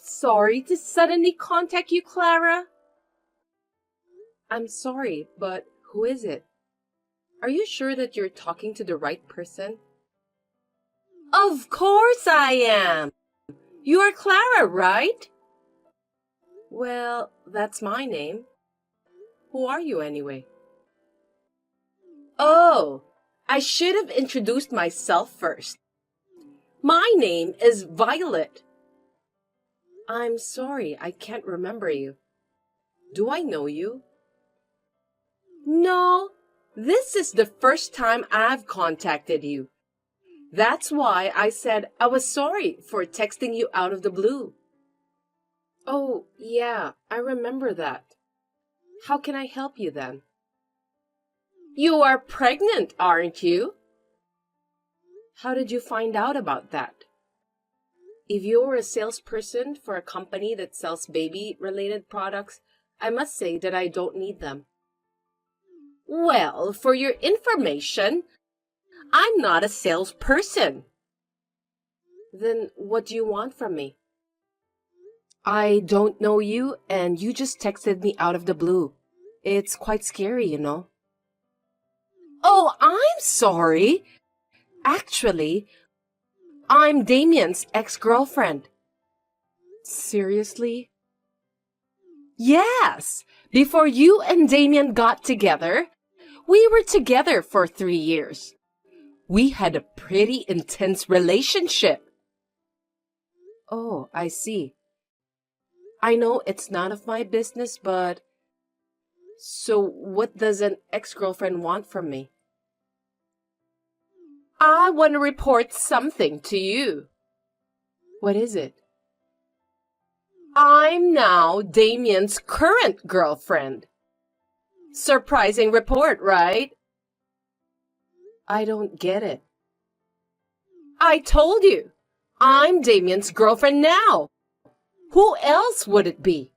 sorry to suddenly contact you, Clara. I'm sorry, but who is it? Are you sure that you're talking to the right person? Of course I am. You are Clara, right? Well, that's my name. Who are you anyway? Oh, I should have introduced myself first. My name is Violet. I'm sorry, I can't remember you. Do I know you? No, this is the first time I've contacted you. That's why I said I was sorry for texting you out of the blue. Oh, yeah, I remember that. How can I help you then? You are pregnant, aren't you? How did you find out about that? If you're a salesperson for a company that sells baby-related products, I must say that I don't need them. Well, for your information, I'm not a salesperson. Then what do you want from me? I don't know you, and you just texted me out of the blue. It's quite scary, you know. Oh, I'm sorry. Actually, I'm Damien's ex-girlfriend. Seriously? Yes. Before you and Damien got together, we were together for 3 years. We had a pretty intense relationship. Oh, I see. I know it's none of my business, but... So what does an ex-girlfriend want from me? I want to report something to you. What is it? I'm now Damien's current girlfriend. Surprising report, right? I don't get it. I told you, I'm Damien's girlfriend now. Who else would it be?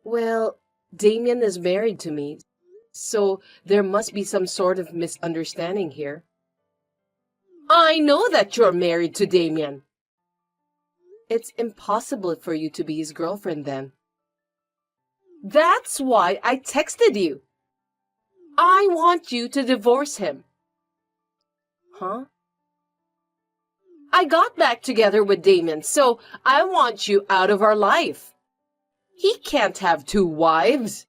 Well, Damien is married to me, so there must be some sort of misunderstanding here. I know that you're married to Damien. It's impossible for you to be his girlfriend then. That's why I texted you. I want you to divorce him. Huh? I got back together with Damien, so I want you out of our life. He can't have 2 wives.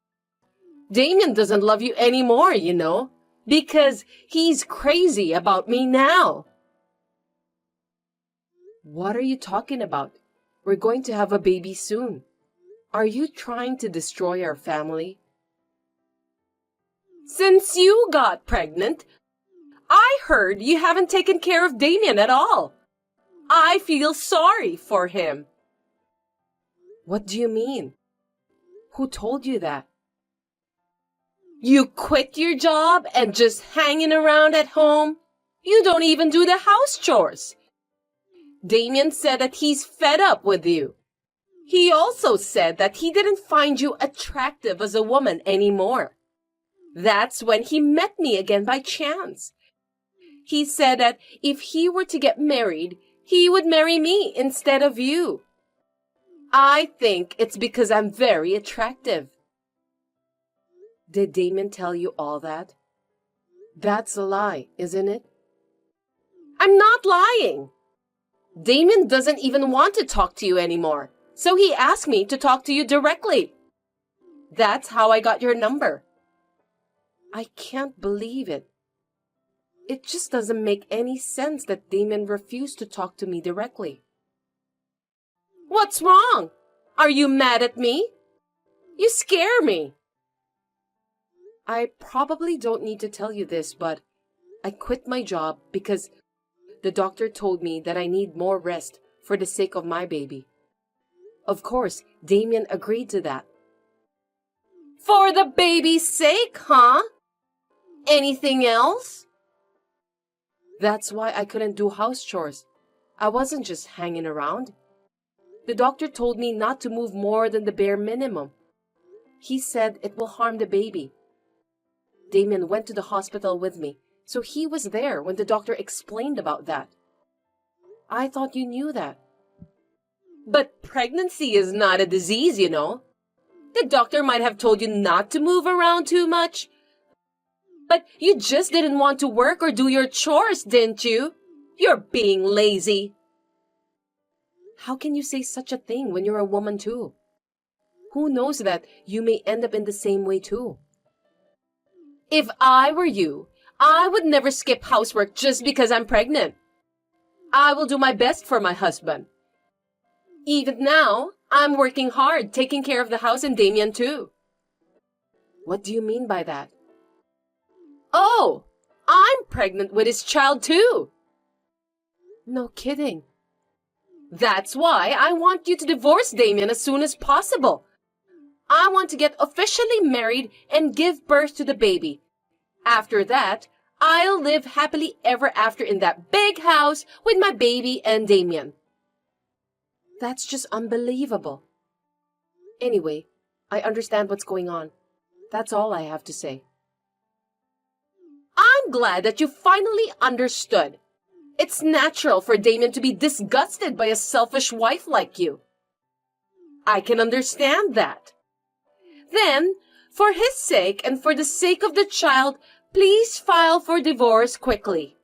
Damien doesn't love you anymore, you know, because he's crazy about me now. What are you talking about? We're going to have a baby soon. Are you trying to destroy our family? Since you got pregnant, I heard you haven't taken care of Damien at all. I feel sorry for him. What do you mean? Who told you that? You quit your job and just hanging around at home? You don't even do the house chores. Damien said that he's fed up with you. He also said that he didn't find you attractive as a woman anymore. That's when he met me again by chance. He said that if he were to get married, he would marry me instead of you. I think it's because I'm very attractive. Did Damien tell you all that? That's a lie, isn't it? I'm not lying. Damien doesn't even want to talk to you anymore, so he asked me to talk to you directly. That's how I got your number. I can't believe it. It just doesn't make any sense that Damien refused to talk to me directly. What's wrong? Are you mad at me? You scare me. I probably don't need to tell you this, but I quit my job because the doctor told me that I need more rest for the sake of my baby. Of course, Damien agreed to that. For the baby's sake, huh? Anything else? That's why I couldn't do house chores. I wasn't just hanging around. The doctor told me not to move more than the bare minimum. He said it will harm the baby. Damien went to the hospital with me, so he was there when the doctor explained about that. I thought you knew that. But pregnancy is not a disease, you know. The doctor might have told you not to move around too much. But you just didn't want to work or do your chores, didn't you? You're being lazy. How can you say such a thing when you're a woman too? Who knows that you may end up in the same way too? If I were you, I would never skip housework just because I'm pregnant. I will do my best for my husband. Even now, I'm working hard, taking care of the house and Damien too. What do you mean by that? Oh, I'm pregnant with his child too. No kidding. That's why I want you to divorce Damien as soon as possible. I want to get officially married and give birth to the baby. After that, I'll live happily ever after in that big house with my baby and Damien. That's just unbelievable. Anyway, I understand what's going on. That's all I have to say. I'm glad that you finally understood. It's natural for Damien to be disgusted by a selfish wife like you. I can understand that. Then, for his sake and for the sake of the child, please file for divorce quickly.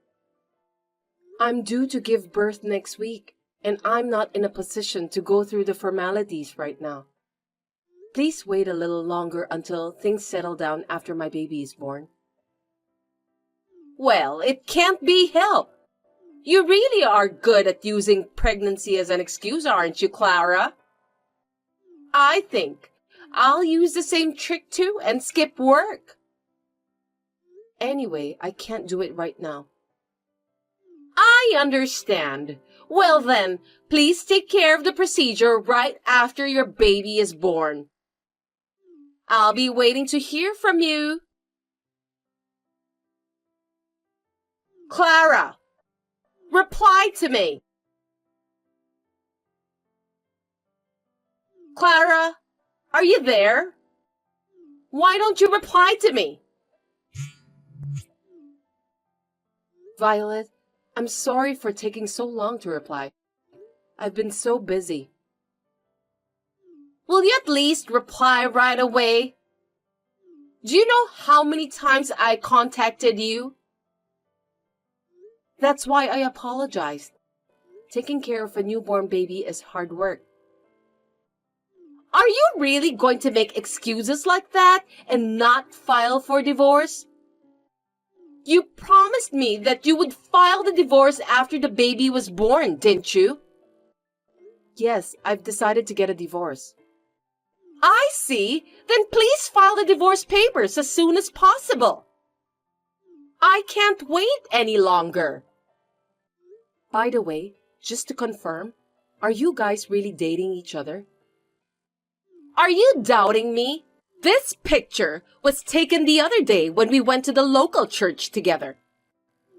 I'm due to give birth next week, and I'm not in a position to go through the formalities right now. Please wait a little longer until things settle down after my baby is born. Well, it can't be helped. You really are good at using pregnancy as an excuse, aren't you, Clara? I think I'll use the same trick too and skip work. Anyway, I can't do it right now. I understand. Well then, please take care of the procedure right after your baby is born. I'll be waiting to hear from you. Clara, reply to me. Clara, are you there? Why don't you reply to me? Violet, I'm sorry for taking so long to reply. I've been so busy. Will you at least reply right away? Do you know how many times I contacted you? That's why I apologized. Taking care of a newborn baby is hard work. Are you really going to make excuses like that and not file for divorce? You promised me that you would file the divorce after the baby was born, didn't you? Yes, I've decided to get a divorce. I see. Then please file the divorce papers as soon as possible. I can't wait any longer. By the way, just to confirm, are you guys really dating each other? Are you doubting me? This picture was taken the other day when we went to the local church together.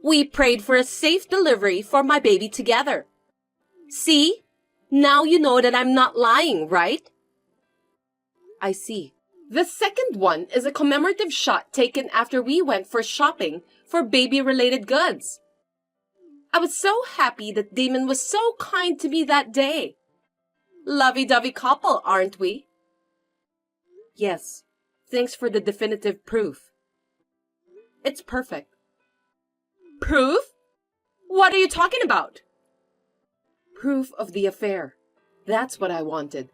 We prayed for a safe delivery for my baby together. See? Now you know that I'm not lying, right? I see. The second one is a commemorative shot taken after we went for shopping for baby-related goods. I was so happy that Damon was so kind to me that day. Lovey-dovey couple, aren't we? Yes. Thanks for the definitive proof. It's perfect. Proof? What are you talking about? Proof of the affair. That's what I wanted.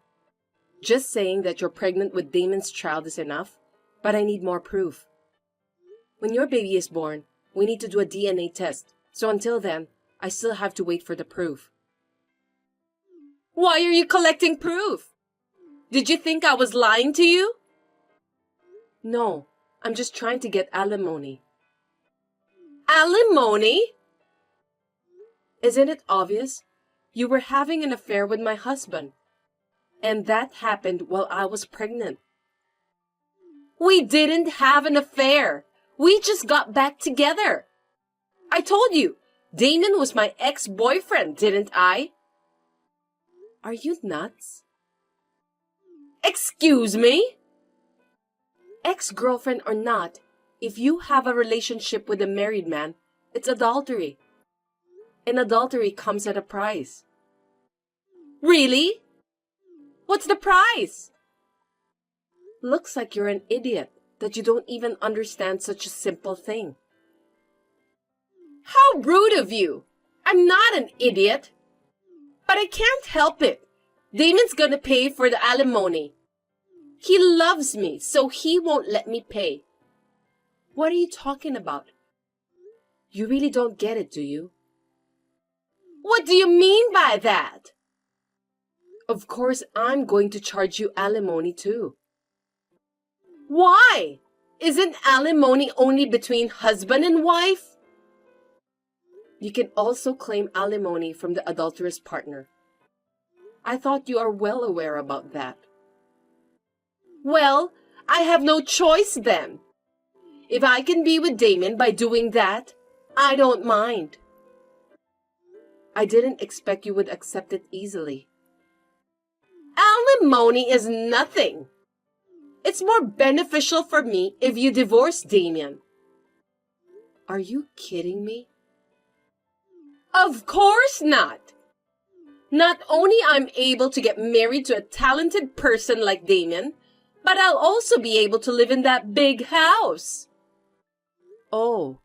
Just saying that you're pregnant with Damon's child is enough, but I need more proof. When your baby is born, we need to do a DNA test, so until then, I still have to wait for the proof. Why are you collecting proof? Did you think I was lying to you? No, I'm just trying to get alimony. Alimony? Isn't it obvious? You were having an affair with my husband. And that happened while I was pregnant. We didn't have an affair. We just got back together. I told you, Damon was my ex-boyfriend, didn't I? Are you nuts? Excuse me? Ex-girlfriend or not, if you have a relationship with a married man, it's adultery. And adultery comes at a price. Really? What's the price? Looks like you're an idiot that you don't even understand such a simple thing. How rude of you! I'm not an idiot. But I can't help it. Damon's gonna pay for the alimony. He loves me, so he won't let me pay. What are you talking about? You really don't get it, do you? What do you mean by that? Of course, I'm going to charge you alimony too. Why? Isn't alimony only between husband and wife? You can also claim alimony from the adulterous partner. I thought you are well aware about that. Well, I have no choice then. If I can be with Damon by doing that, I don't mind. I didn't expect you would accept it easily. Alimony is nothing. It's more beneficial for me if you divorce Damien. Are you kidding me? Of course not. Not only I'm able to get married to a talented person like Damien, but I'll also be able to live in that big house. Oh,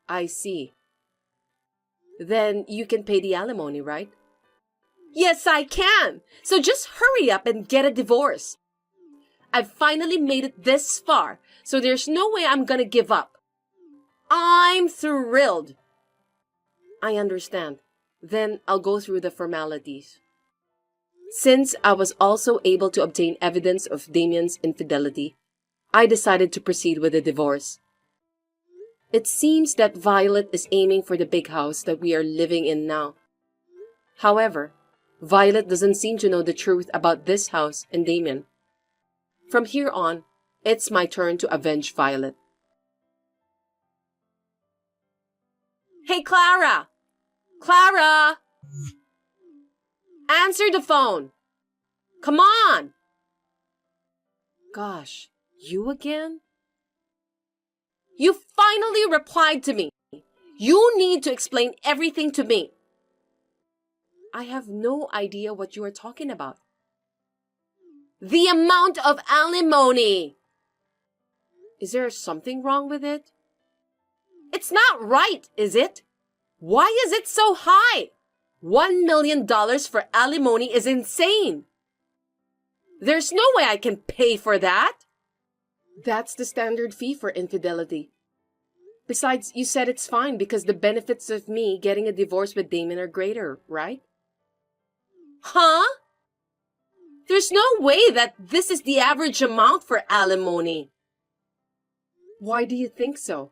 I see. Then you can pay the alimony, right? Yes, I can. So just hurry up and get a divorce. I've finally made it this far, so there's no way I'm gonna give up. I'm thrilled. I understand. Then I'll go through the formalities. Since I was also able to obtain evidence of Damien's infidelity, I decided to proceed with the divorce. It seems that Violet is aiming for the big house that we are living in now. However, Violet doesn't seem to know the truth about this house and Damien. From here on, it's my turn to avenge Violet. Hey, Clara! Clara! Answer the phone! Come on! Gosh, you again? You finally replied to me. You need to explain everything to me. I have no idea what you are talking about. The amount of alimony! Is there something wrong with it? It's not right, is it? Why is it so high? $1 million for alimony is insane. There's no way I can pay for that. That's the standard fee for infidelity. Besides, you said it's fine because the benefits of me getting a divorce with Damon are greater, right? Huh? There's no way that this is the average amount for alimony. Why do you think so?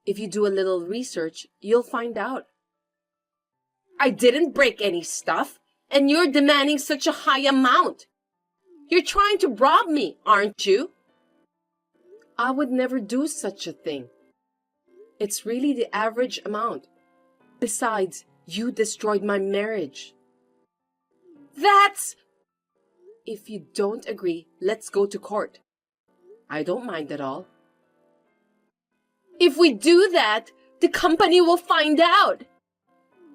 If you do a little research, you'll find out. I didn't break any stuff, and you're demanding such a high amount. You're trying to rob me, aren't you? I would never do such a thing. It's really the average amount. Besides, you destroyed my marriage. That's... If you don't agree, let's go to court. I don't mind at all. If we do that, the company will find out.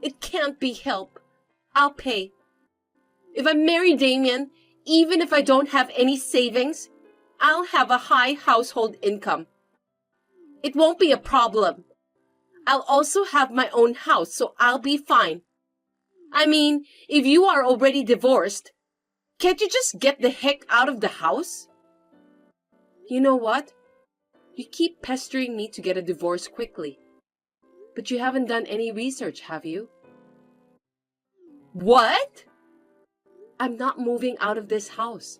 It can't be helped. I'll pay. If I marry Damien, even if I don't have any savings, I'll have a high household income. It won't be a problem. I'll also have my own house, so I'll be fine. I mean, if you are already divorced, can't you just get the heck out of the house? You know what? You keep pestering me to get a divorce quickly. But you haven't done any research, have you? What? I'm not moving out of this house.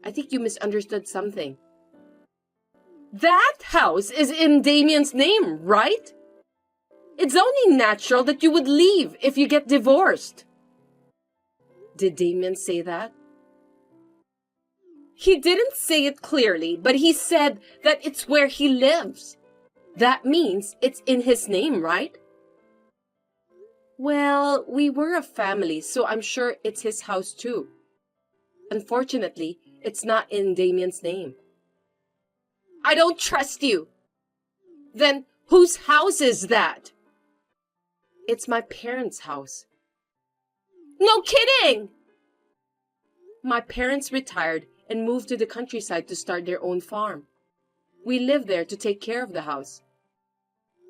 I think you misunderstood something. That house is in Damien's name, right? It's only natural that you would leave if you get divorced. Did Damien say that? He didn't say it clearly, but he said that it's where he lives. That means it's in his name, right? Well, we were a family, so I'm sure it's his house too. Unfortunately, it's not in Damien's name. I don't trust you. Then whose house is that? It's my parents' house. No kidding! My parents retired and moved to the countryside to start their own farm. We live there to take care of the house.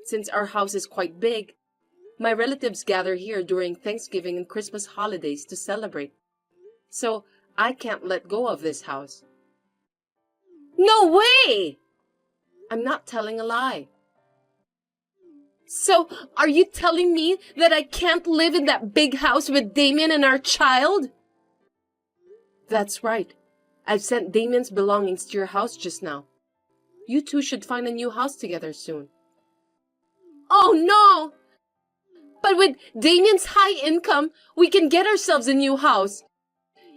Since our house is quite big, my relatives gather here during Thanksgiving and Christmas holidays to celebrate. So I can't let go of this house. No way! I'm not telling a lie. So, are you telling me that I can't live in that big house with Damien and our child? That's right. I've sent Damien's belongings to your house just now. You two should find a new house together soon. Oh no! But with Damien's high income, we can get ourselves a new house.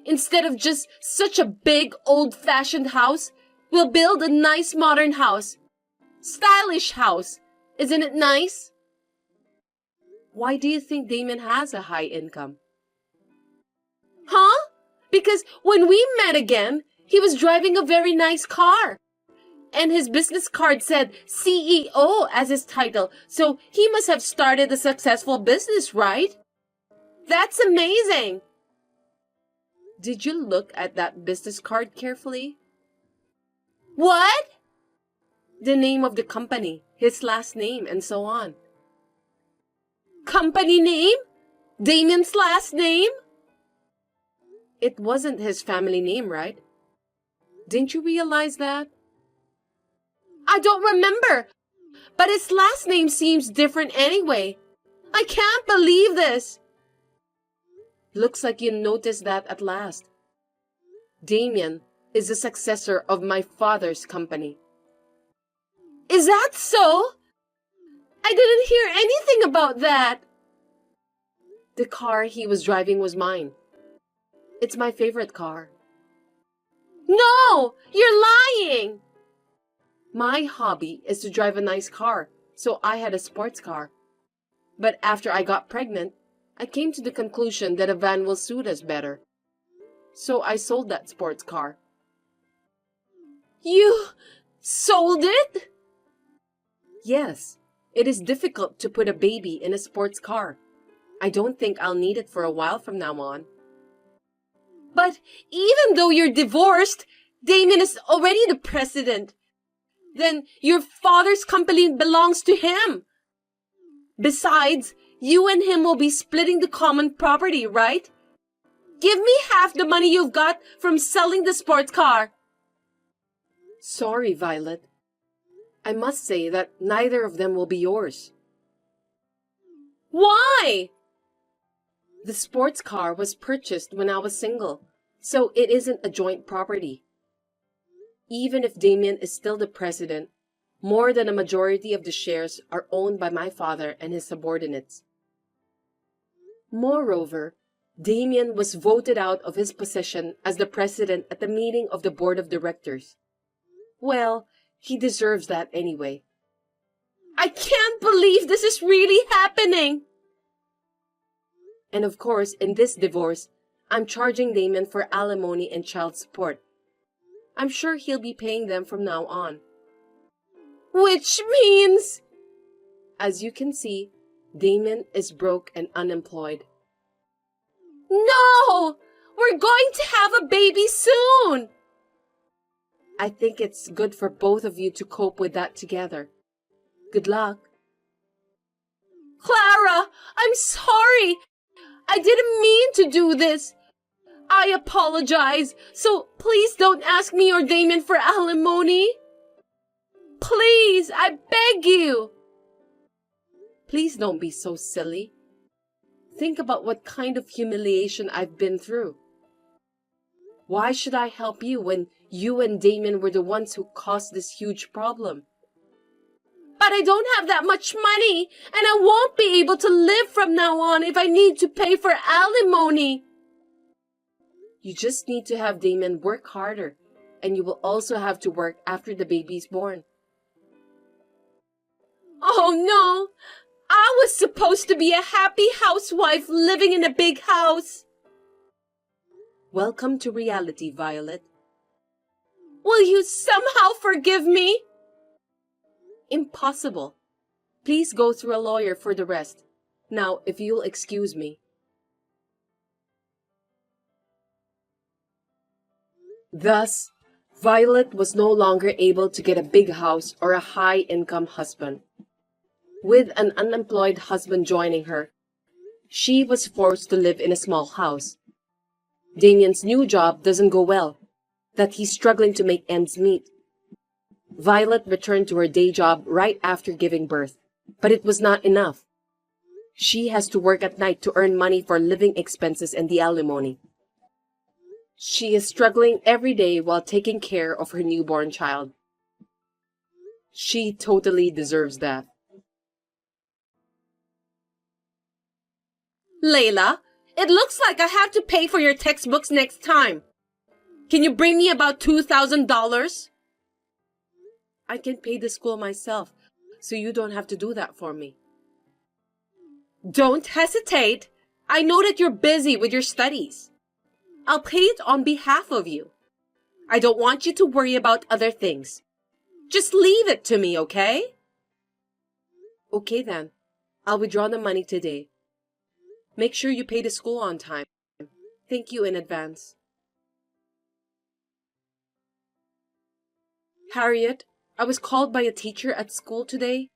Instead of just such a big, old-fashioned house, we'll build a nice modern house. Stylish house. Isn't it nice? Why do you think Damien has a high income? Huh? Because when we met again, he was driving a very nice car. And his business card said CEO as his title, so he must have started a successful business, right? That's amazing! Did you look at that business card carefully? What? The name of the company, his last name, and so on. Company name? Damien's last name? It wasn't his family name, right? Didn't you realize that? I don't remember, but his last name seems different anyway. I can't believe this. Looks like you noticed that at last. Damien is the successor of my father's company. Is that so? I didn't hear anything about that. The car he was driving was mine. It's my favorite car. No! You're lying! My hobby is to drive a nice car, so I had a sports car. But after I got pregnant, I came to the conclusion that a van will suit us better. So I sold that sports car. You sold it? Yes, it is difficult to put a baby in a sports car. I don't think I'll need it for a while from now on. But even though you're divorced, Damien is already the president. Then your father's company belongs to him. Besides, you and him will be splitting the common property, right? Give me half the money you've got from selling the sports car. Sorry, Violet. I must say that neither of them will be yours. Why? The sports car was purchased when I was single, so it isn't a joint property. Even if Damien is still the president, more than a majority of the shares are owned by my father and his subordinates. Moreover, Damien was voted out of his position as the president at the meeting of the board of directors. Well, he deserves that anyway. I can't believe this is really happening! And of course, in this divorce, I'm charging Damien for alimony and child support. I'm sure he'll be paying them from now on. Which means... As you can see, Damien is broke and unemployed. No! We're going to have a baby soon! I think it's good for both of you to cope with that together. Good luck. Clara, I'm sorry! I didn't mean to do this. I apologize, so please don't ask me or Damien for alimony. Please, I beg you. Please don't be so silly. Think about what kind of humiliation I've been through. Why should I help you when you and Damien were the ones who caused this huge problem? But I don't have that much money, and I won't be able to live from now on if I need to pay for alimony. You just need to have Damien work harder, and you will also have to work after the baby's born. Oh no! I was supposed to be a happy housewife living in a big house. Welcome to reality, Violet. Will you somehow forgive me? Impossible. Please go through a lawyer for the rest. Now, if you'll excuse me. Thus, Violet was no longer able to get a big house or a high-income husband. With an unemployed husband joining her, she was forced to live in a small house. Damien's new job doesn't go well, that he's struggling to make ends meet. Violet returned to her day job right after giving birth, but it was not enough. She has to work at night to earn money for living expenses and the alimony. She is struggling every day while taking care of her newborn child. She totally deserves that. Layla, it looks like I have to pay for your textbooks next time. Can you bring me about $2,000? I can pay the school myself, so you don't have to do that for me. Don't hesitate. I know that you're busy with your studies. I'll pay it on behalf of you. I don't want you to worry about other things. Just leave it to me, okay? Okay then. I'll withdraw the money today. Make sure you pay the school on time. Thank you in advance. Harriet, I was called by a teacher at school today.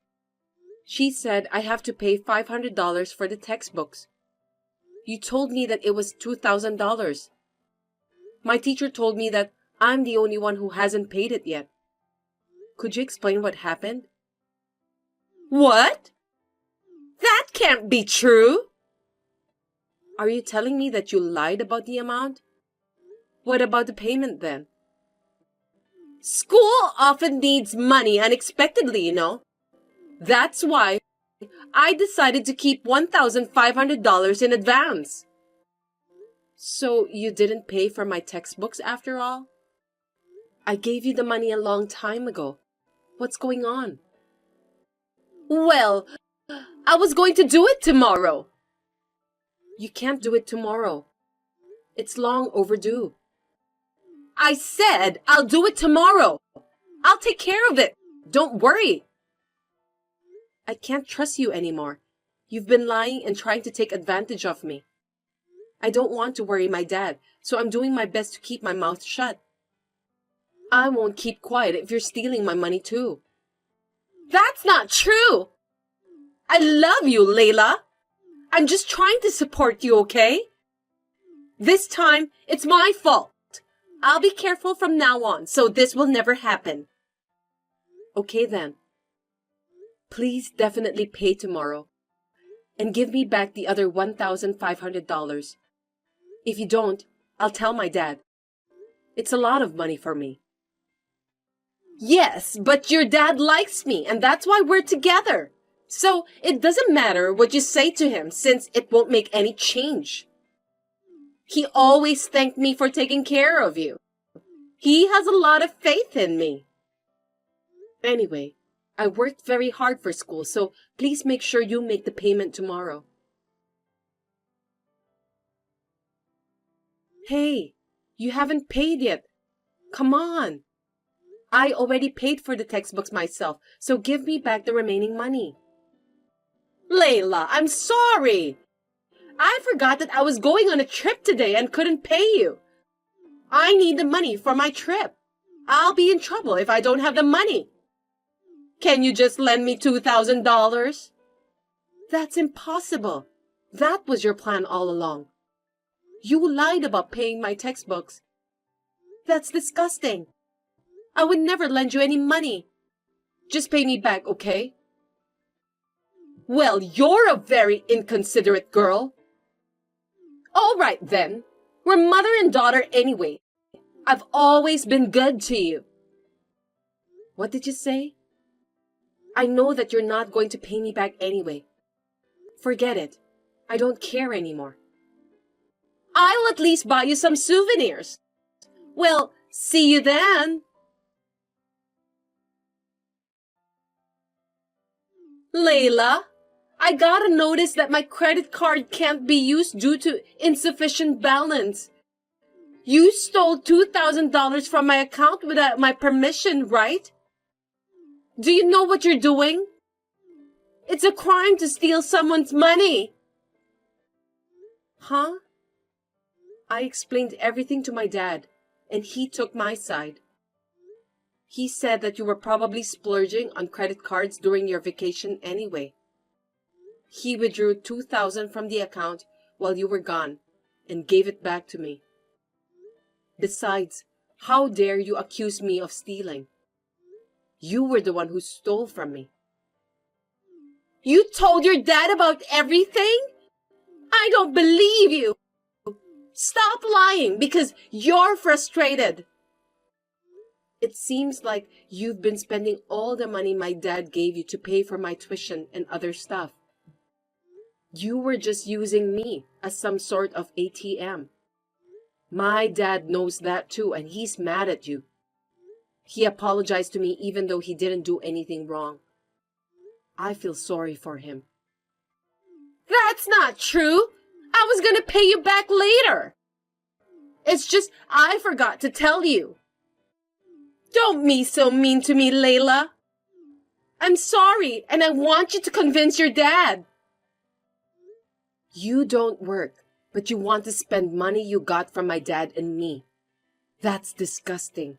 She said I have to pay $500 for the textbooks. You told me that it was $2,000. My teacher told me that I'm the only one who hasn't paid it yet. Could you explain what happened? What? That can't be true. Are you telling me that you lied about the amount? What about the payment then? School often needs money unexpectedly, you know. That's why I decided to keep $1,500 in advance. So you didn't pay for my textbooks after all? I gave you the money a long time ago. What's going on? Well, I was going to do it tomorrow. You can't do it tomorrow. It's long overdue. I said I'll do it tomorrow. I'll take care of it. Don't worry. I can't trust you anymore. You've been lying and trying to take advantage of me. I don't want to worry my dad, so I'm doing my best to keep my mouth shut. I won't keep quiet if you're stealing my money too. That's not true. I love you, Layla. I'm just trying to support you, okay? This time, it's my fault. I'll be careful from now on, so this will never happen. Okay then. Please definitely pay tomorrow. And give me back the other $1,500. If you don't, I'll tell my dad. It's a lot of money for me. Yes, but your dad likes me, and that's why we're together. So it doesn't matter what you say to him, since it won't make any change. He always thanked me for taking care of you. He has a lot of faith in me. Anyway, I worked very hard for school, so please make sure you make the payment tomorrow. Hey, you haven't paid yet. Come on. I already paid for the textbooks myself, so give me back the remaining money. Layla, I'm sorry. I forgot that I was going on a trip today and couldn't pay you. I need the money for my trip. I'll be in trouble if I don't have the money. Can you just lend me $2,000? That's impossible. That was your plan all along. You lied about paying my textbooks. That's disgusting. I would never lend you any money. Just pay me back, okay? Well, you're a very inconsiderate girl. All right, then. We're mother and daughter anyway. I've always been good to you. What did you say? I know that you're not going to pay me back anyway. Forget it. I don't care anymore. I'll at least buy you some souvenirs. Well, see you then. Layla, I got a notice that my credit card can't be used due to insufficient balance. You stole $2,000 from my account without my permission, right? Do you know what you're doing? It's a crime to steal someone's money. Huh? I explained everything to my dad. and he took my side. He said that you were probably splurging on credit cards during your vacation anyway. He withdrew $2,000 from the account while you were gone and gave it back to me. Besides, how dare you accuse me of stealing? You were the one who stole from me. You told your dad about everything? I don't believe you. Stop lying because you're frustrated. It seems like you've been spending all the money my dad gave you to pay for my tuition and other stuff. You were just using me as some sort of ATM. My dad knows that too, and he's mad at you. He apologized to me even though he didn't do anything wrong. I feel sorry for him. That's not true. I was gonna pay you back later. It's just I forgot to tell you. Don't be so mean to me, Layla. I'm sorry, and I want you to convince your dad. You don't work, but you want to spend money you got from my dad and me. That's disgusting.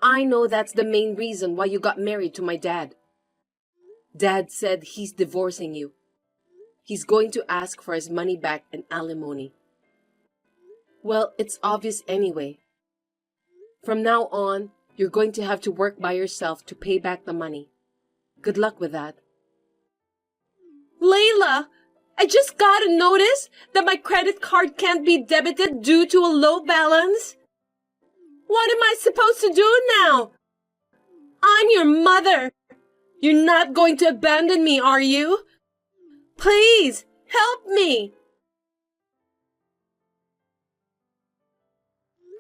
I know that's the main reason why you got married to my dad. Dad said he's divorcing you. He's going to ask for his money back and alimony. Well, it's obvious anyway. From now on, you're going to have to work by yourself to pay back the money. Good luck with that. Layla, I just got a notice that my credit card can't be debited due to a low balance. What am I supposed to do now? I'm your mother. You're not going to abandon me, are you? Please, help me.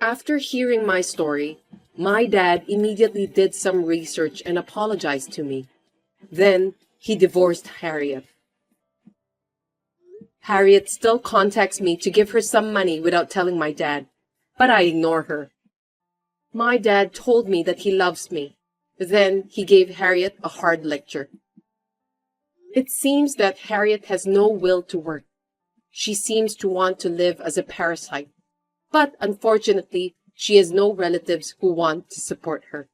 After hearing my story, my dad immediately did some research and apologized to me. Then he divorced Harriet. Harriet still contacts me to give her some money without telling my dad, but I ignore her. My dad told me that he loves me. Then he gave Harriet a hard lecture. It seems that Harriet has no will to work. She seems to want to live as a parasite. But unfortunately, she has no relatives who want to support her.